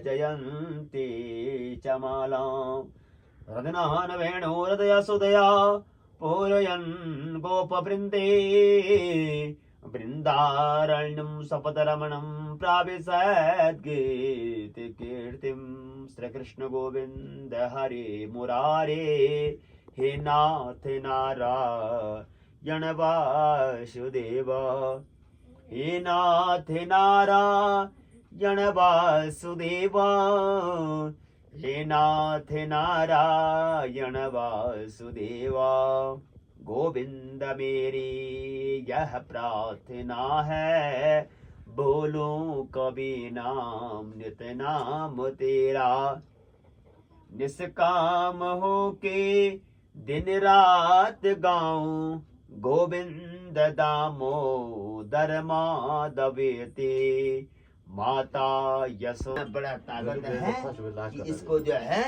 जयन्ती च मालां रत्नान् वेणुहृदयसुधया पूरयन् गोपवृन्दे वृन्दारण्यं सपदरमणं प्राविशद्गीतिकीर्तिं श्रीकृष्ण गोविन्द हरे मुरारे हे नाथ नारायण वासुदेव हे नाथ नारायण वासुदेव हे नाथ नारायण वासुदेव गोविंद मेरी यह प्रार्थना है बोलूं कभी नाम नित नाम तेरा निष्काम हो के दिन रात गाऊं गोविंद दामोदर माधवेते माता यशोदा। बड़ा ताकत है कि इसको जो है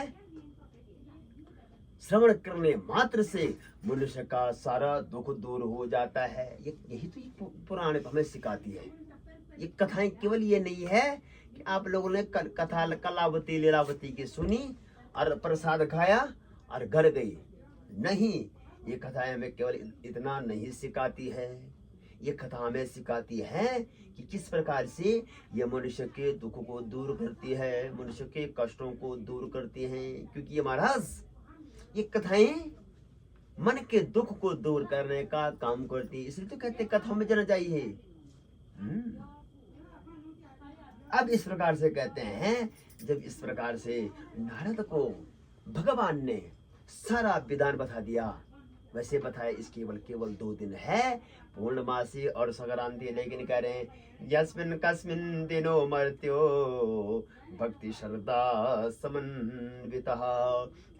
श्रवण करने मात्र से मनुष्य का सारा दुख दूर हो जाता है। यही तो ये पुराण हमें सिखाती है। ये कथाएं केवल ये नहीं है कि आप लोगों ने कथा कलावती लीलावती की सुनी और प्रसाद खाया और घर गई। नहीं, ये कथाएं हमें केवल इतना नहीं सिखाती है। ये कथा हमें सिखाती है कि किस प्रकार से ये मनुष्य के दुख को दूर करती है, मनुष्य के कष्टों को दूर करती हैं। क्योंकि ये महाराज ये कथाएं मन के दुख को दूर करने का काम करती है, इसलिए तो कहते कथाओं में जाना चाहिए। अब इस प्रकार से कहते हैं, जब इस प्रकार से नारद को भगवान ने सारा विधान बता दिया, वैसे बताया इस केवल 2 दिन है, पूर्णमासी और संक्रांति, लेकिन कह रहे हैं यस्मिन् कस्मिन् दिनो मर्त्यो भक्ति श्रद्धा समन्वितः।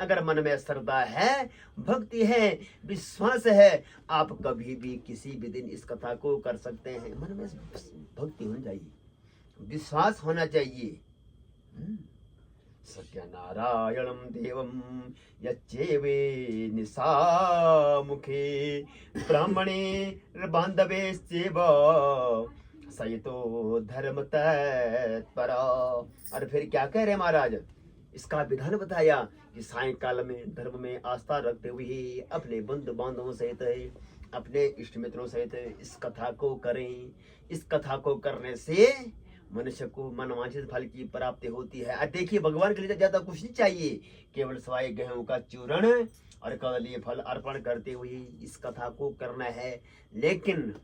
अगर मन में श्रद्धा है, भक्ति है, विश्वास है, आप कभी भी किसी भी दिन इस कथा को कर सकते हैं। मन में भक्ति होनी चाहिए, विश्वास होना चाहिए। सत्यनारायणं देवं यच्चेवे निशामुखे ब्राह्मणे बान्धवेश्चैव सयितो धर्म तत्परा। और फिर क्या कह रहे महाराज, इसका विधान बताया कि सायंकाल में धर्म में आस्था रखते हुए अपने बंधु बांधवों सहित, अपने इष्ट मित्रों सहित इस कथा को करें। इस कथा को करने से मनुष्य को मनवांछित फल की प्राप्ति होती है। देखिए, भगवान के लिए ज्यादा कुछ नहीं चाहिए, केवल सवाई गेहूं का चूर्ण और कदलीय फल अर्पण करते हुए इस कथा को करना है। लेकिन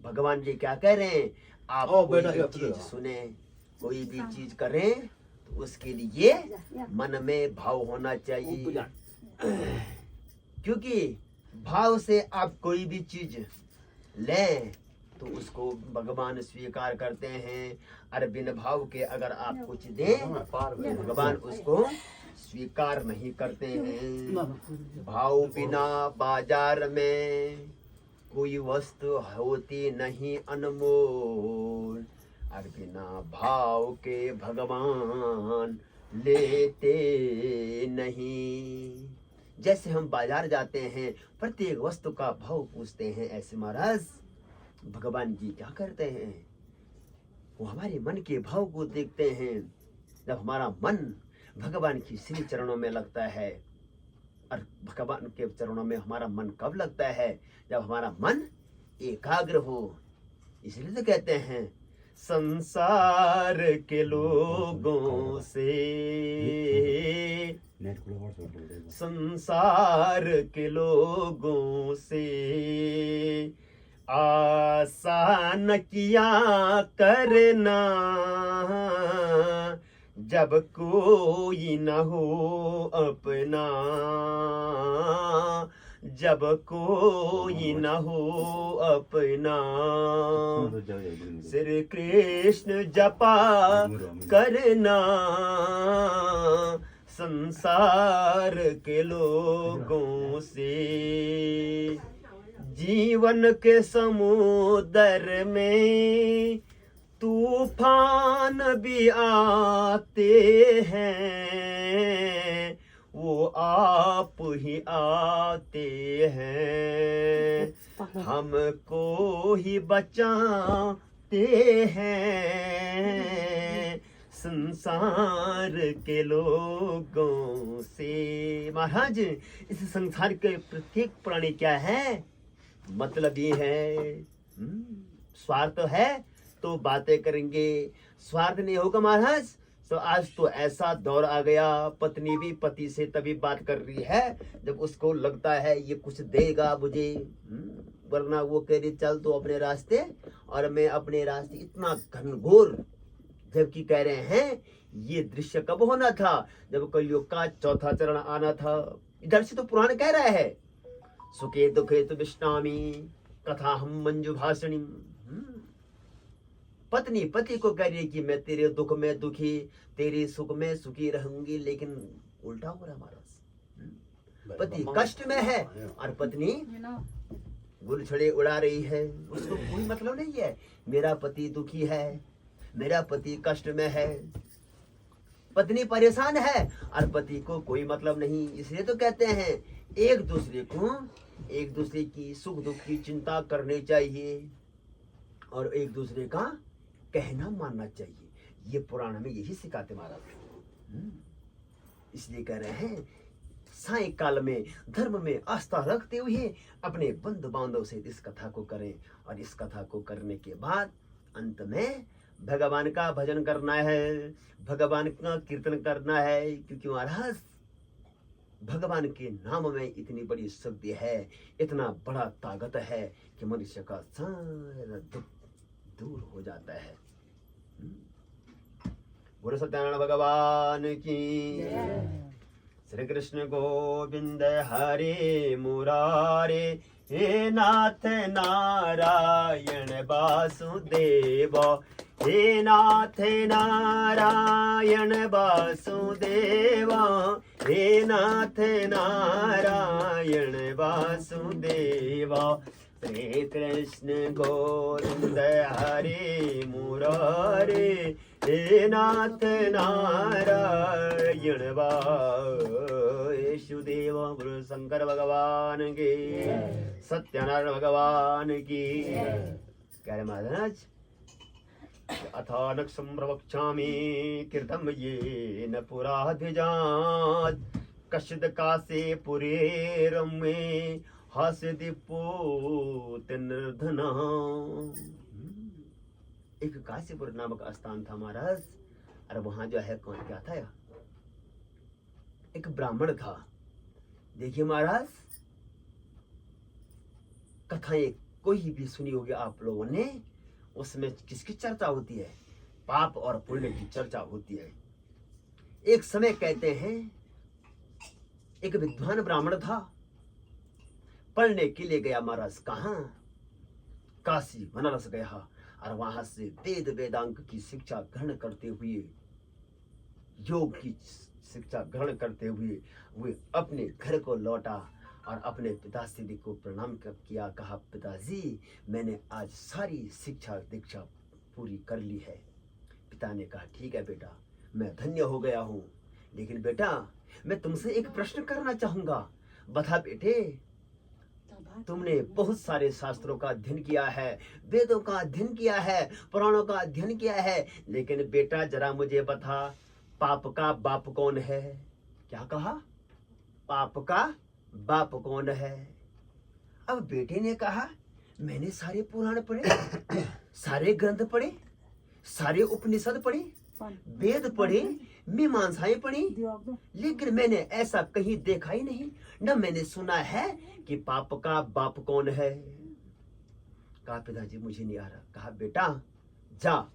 भगवान जी क्या कह रहे हैं, आप कोई भी चीज सुने, कोई भी चीज करें तो उसके लिए मन में भाव होना चाहिए। क्योंकि भाव से आप कोई भी चीज लें तो उसको भगवान स्वीकार करते हैं। और बिन भाव के अगर आप कुछ दें तो भगवान उसको स्वीकार नहीं करते हैं। भाव बिना बाजार में कोई वस्तु होती नहीं अनमोल, और बिना भाव के भगवान लेते नहीं। जैसे हम बाजार जाते हैं, प्रत्येक वस्तु का भाव पूछते हैं, ऐसे महाराज भगवान जी क्या करते हैं, वो हमारे मन के भाव को देखते हैं। जब हमारा मन भगवान की श्री चरणों में लगता है, और भगवान के चरणों में हमारा मन कब लगता है, जब हमारा मन एकाग्र हो। इसलिए तो कहते हैं संसार के लोगों से, संसार के लोगों से आसान किया करना, जब कोई न हो अपना, जब कोई न हो अपना। श्री कृष्ण जपा करना संसार के लोगों से। जीवन के समुद्र में तूफान भी आते हैं, वो आप ही आते हैं, हमको ही बचाते हैं। संसार के लोगों से। महाराज इस संसार के प्रत्येक प्राणी क्या है, मतलब ये है। स्वार्थ है तो बातें करेंगे, स्वार्थ नहीं होगा महाराज तो आज तो ऐसा दौर आ गया, पत्नी भी पति से तभी बात कर रही है जब उसको लगता है ये कुछ देगा मुझे, वरना वो कह रही चल तो अपने रास्ते और मैं अपने रास्ते। इतना घनघोर, जबकि कह रहे हैं ये दृश्य कब होना था, जब कलयुग का चौथा चरण आना था। इधर से तो पुराण कह रहा है सुखे दुखे तो विश्रामी कथा हम मंजू भाषणी। पत्नी पति को कह रही है कि मैं तेरे दुख में दुखी, तेरे सुख में सुखी रहूंगी, लेकिन उल्टा हो रहा हमारा। पति कष्ट में है और पत्नी गुलछड़े उड़ा रही है। उसको कोई मतलब नहीं है मेरा पति दुखी है, मेरा पति कष्ट में है। पत्नी परेशान है और पति को कोई मतलब नहीं। इसलिए तो कहते हैं एक दूसरे की सुख दुख की चिंता करनी चाहिए और एक दूसरे का कहना मानना चाहिए। ये पुराण में यही सिखाते महाराज। इसलिए कह रहे हैं सायकाल में धर्म में आस्था रखते हुए अपने बंधु बांधव से इस कथा को करें और इस कथा को करने के बाद अंत में भगवान का भजन करना है, भगवान का कीर्तन करना है। क्योंकि महाराज भगवान के नाम में इतनी बड़ी शक्ति है, इतना बड़ा ताकत है कि मनुष्य का सारा दुख दूर हो जाता है। बोलो सत्यनारायण भगवान की। श्री कृष्ण गोविंद हरे मुरारे, हे नाथ नारायण वासुदेव, हे नाथ नारायण वासुदेव, हे नाथ नारायण वासुदेव। श्री कृष्ण गोविंद हरे मुरारे, हे नाथ नारायण वासुदेव। बोलो शंकर भगवान की, सत्यनारायण भगवान की। कह रहे महाराज अथानक संप्रवक्ष्यामि कीर्तम ये न पुरा द्विजात् कश्चित् कासे पुरे रमे हास्य दीपोत निर्धना। एक काशीपुर नामक स्थान था महाराज, और वहां जो है कौन क्या था, एक ब्राह्मण था। देखिए महाराज कथाएं कोई भी सुनी होगी आप लोगों ने, उसमें किसकी चर्चा होती है, पाप और पुण्य की चर्चा होती है। एक समय कहते हैं एक विद्वान ब्राह्मण था, पढ़ने के लिए गया महाराज। कहाँ? काशी बनारस गया और वहां से वेद वेदांग की शिक्षा ग्रहण करते हुए, योग की शिक्षा ग्रहण करते हुए वे अपने घर को लौटा और अपने पिताश्री को प्रणाम किया। कहा पिताजी मैंने आज सारी शिक्षा दीक्षा पूरी कर ली है। पिता ने कहा ठीक है बेटा, मैं धन्य हो गया हूँ, लेकिन बेटा मैं तुमसे एक प्रश्न करना चाहूंगा। बता बेटे, तुमने बहुत सारे शास्त्रों का अध्ययन किया है, वेदों का अध्ययन किया है, पुराणों का अध्ययन किया है, लेकिन बेटा जरा मुझे बता पाप का बाप कौन है? क्या कहा? पाप का बाप कौन है? अब बेटे ने कहा मैंने सारे पुराण पढ़े, सारे ग्रंथ पढ़े, सारे उपनिषद पढ़े, वेद पढ़े, मीमांसाएं पढ़ी, लेकिन मैंने ऐसा कहीं देखा ही नहीं, न मैंने सुना है कि पाप का बाप कौन है। कहा पिताजी मुझे नहीं आ रहा। कहा बेटा जा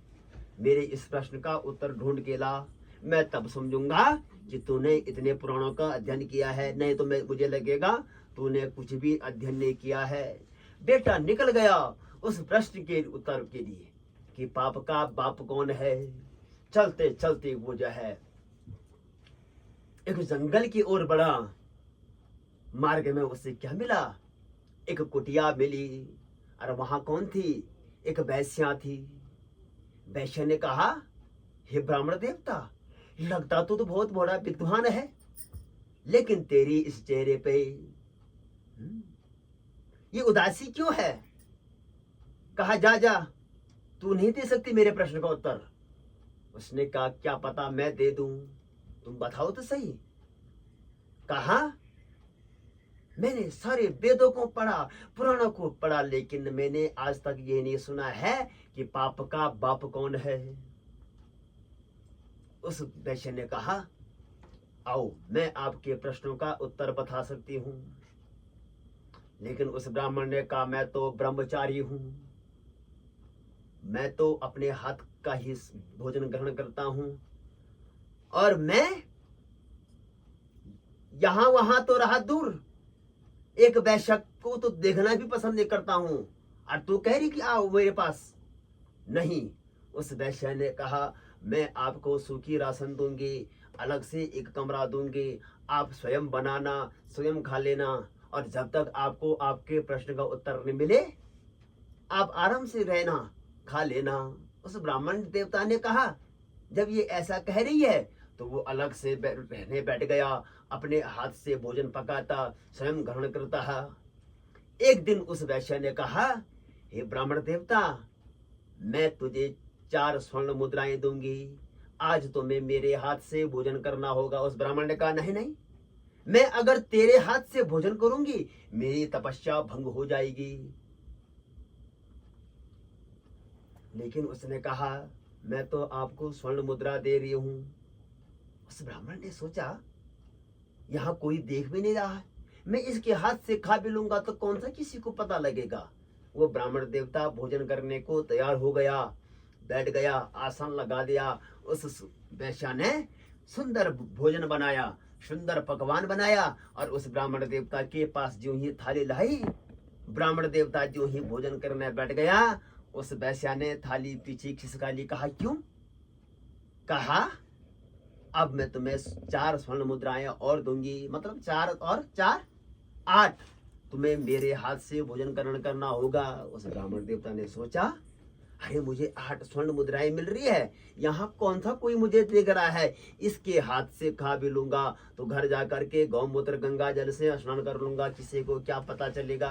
मेरे इस प्रश्न का उत्तर ढूंढ के ला, मैं तब समझूंगा कि तूने इतने पुराणों का अध्ययन किया है, नहीं तो मुझे लगेगा तूने कुछ भी अध्ययन नहीं किया है। बेटा निकल गया उस प्रश्न के उत्तर के लिए कि पाप का बाप कौन है। चलते चलते वो जो है एक जंगल की ओर बढ़ा। मार्ग में उसे क्या मिला? एक कुटिया मिली, और वहां कौन थी? एक वैश्या थी। वैश्या ने कहा हे ब्राह्मण देवता, लगता तो बहुत बड़ा विद्वान है, लेकिन तेरी इस चेहरे पे ये उदासी क्यों है? कहा जा जा, तू नहीं दे सकती मेरे प्रश्न का उत्तर। उसने कहा क्या पता मैं दे दूं, तुम बताओ तो सही। कहा मैंने सारे वेदों को पढ़ा, पुराणों को पढ़ा, लेकिन मैंने आज तक ये नहीं सुना है कि पाप का बाप कौन है। उस वैश्य ने कहा आओ मैं आपके प्रश्नों का उत्तर बता सकती हूं। लेकिन उस ब्राह्मण ने कहा मैं तो ब्रह्मचारी हूं, मैं तो अपने हाथ का ही भोजन ग्रहण करता हूं, और मैं यहां वहां तो रहा दूर, एक वैश्य को तो देखना भी पसंद नहीं करता हूं, और तू कह रही कि आओ मेरे पास। नहीं, उस वैश्य ने कहा मैं आपको सूखी राशन दूंगी, अलग से एक कमरा दूंगी, आप स्वयं बनाना, स्वयं खा लेना, और जब तक आपको आपके प्रश्न का उत्तर नहीं मिले आप आराम से रहना, खा लेना। उस ब्राह्मण देवता ने कहा जब ये ऐसा कह रही है तो वो अलग से रहने बैठ गया, अपने हाथ से भोजन पकाता, स्वयं ग्रहण करता है। एक दिन उस वैश्य ने कहा हे ब्राह्मण देवता, मैं तुझे 4 स्वर्ण मुद्राएं दूंगी, आज तुम्हें मेरे हाथ से भोजन करना होगा। उस ब्राह्मण ने कहा नहीं नहीं, मैं अगर तेरे हाथ से भोजन करूंगी मेरी तपस्या भंग हो जाएगी। लेकिन उसने कहा मैं तो आपको स्वर्ण मुद्रा दे रही हूं। उस ब्राह्मण ने सोचा यहां कोई देख भी नहीं रहा है, मैं इसके हाथ से खा भी लूंगा तो कौन सा किसी को पता लगेगा। वो ब्राह्मण देवता भोजन करने को तैयार हो गया, बैठ गया, आसन लगा दिया। उस वैश्या ने सुंदर भोजन बनाया, सुंदर पकवान बनाया, और उस ब्राह्मण देवता के पास जो ही थाली लाई, ब्राह्मण देवता जो ही भोजन करने बैठ गया, उस वैश्या ने थाली पीछे खिसका ली। कहा क्यों? कहा अब मैं तुम्हें 4 स्वर्ण मुद्राएं और दूंगी, मतलब 4 और 4 8, तुम्हें मेरे हाथ से भोजन ग्रहण करना होगा। उस ब्राह्मण देवता ने सोचा अरे मुझे 8 स्वर्ण मुद्राएं मिल रही है, यहाँ कौन सा कोई मुझे देख रहा है, इसके हाथ से खा भी लूंगा तो घर जाकर के गौमूत्र गंगा जल से स्नान कर लूंगा, किसी को क्या पता चलेगा।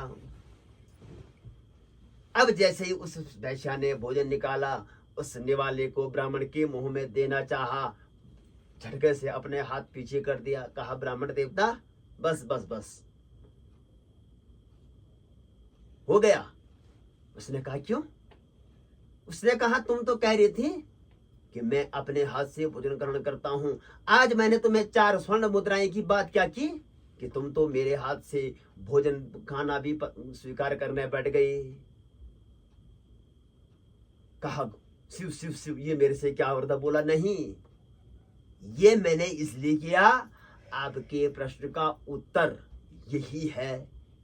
अब जैसे ही उस वैश्या ने भोजन निकाला, उस निवाले को ब्राह्मण के मुंह में देना चाहा, झटके से अपने हाथ पीछे कर दिया। कहा ब्राह्मण देवता बस बस बस हो गया। उसने कहा क्यों? उसने कहा तुम तो कह रही थी कि मैं अपने हाथ से भोजन ग्रहण करता हूं, आज मैंने तुम्हें 4 स्वर्ण मुद्राएं की बात क्या की कि तुम तो मेरे हाथ से भोजन खाना भी स्वीकार करने बैठ गए। कहा शिव शिव शिव, ये मेरे से क्या वरदा बोला? नहीं, ये मैंने इसलिए किया, आपके प्रश्न का उत्तर यही है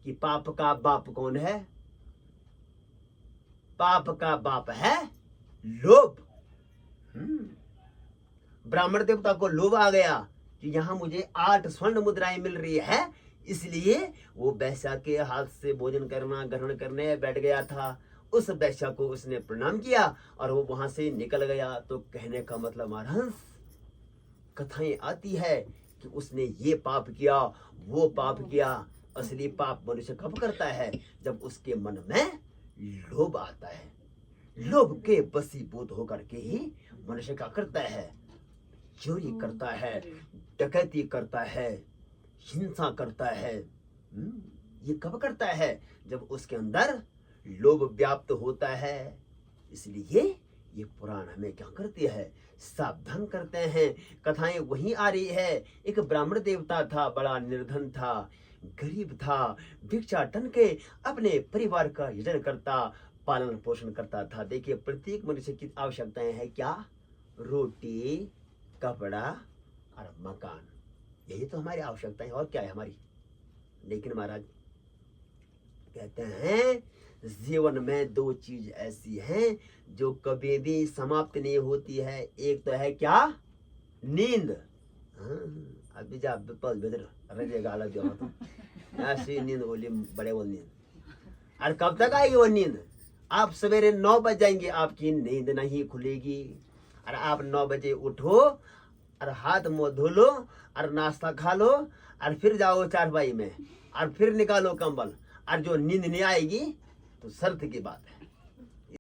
कि पाप का बाप कौन है? पाप का बाप है लोभ। ब्राह्मण देवता को लोभ आ गया कि यहां मुझे 8 स्वर्ण मुद्राएं मिल रही है, इसलिए वो वैश्या के हाथ से भोजन करना ग्रहण करने बैठ गया था। उस वैश्या को उसने प्रणाम किया और वो वहां से निकल गया। तो कहने का मतलब महाराज, कथाएं आती है कि उसने ये पाप किया, वो पाप किया। असली पाप मनुष्य कब करता है? जब उसके मन में लोभ आता है। लोभ के बसीभूत होकर के ही मनुष्य क्या करता है? चोरी करता है, डकैती करता है, हिंसा करता है। ये कब करता है? जब उसके अंदर लोभ व्याप्त होता है। इसलिए ये पुराण हमें क्या करती है? सावधान करते हैं। कथाएं वहीं आ रही है। एक ब्राह्मण देवता था, बड़ा निर्धन था, गरीब था, भिक्षाटन के अपने परिवार का यजन करता, पालन पोषण करता था। देखिए, प्रत्येक मनुष्य की आवश्यकताएं हैं क्या? रोटी, कपड़ा और मकान, यही तो हमारी आवश्यकताएं, और क्या है हमारी? लेकिन महाराज कहते हैं जीवन में 2 चीज ऐसी हैं जो कभी भी समाप्त नहीं होती है। एक तो है क्या? नींद। अभी जा रहेगा अलग जो तो ऐसी नींद बोली, बड़े बोल नींद। और कब तक आएगी वो नींद? आप सवेरे 9 बज जाएंगे, आपकी नींद नहीं खुलेगी। और आप 9 बजे उठो और हाथ मुंह धो लो और नाश्ता खा लो और फिर जाओ चारपाई में और फिर निकालो कंबल, और जो नींद नहीं आएगी तो शर्त की बात है।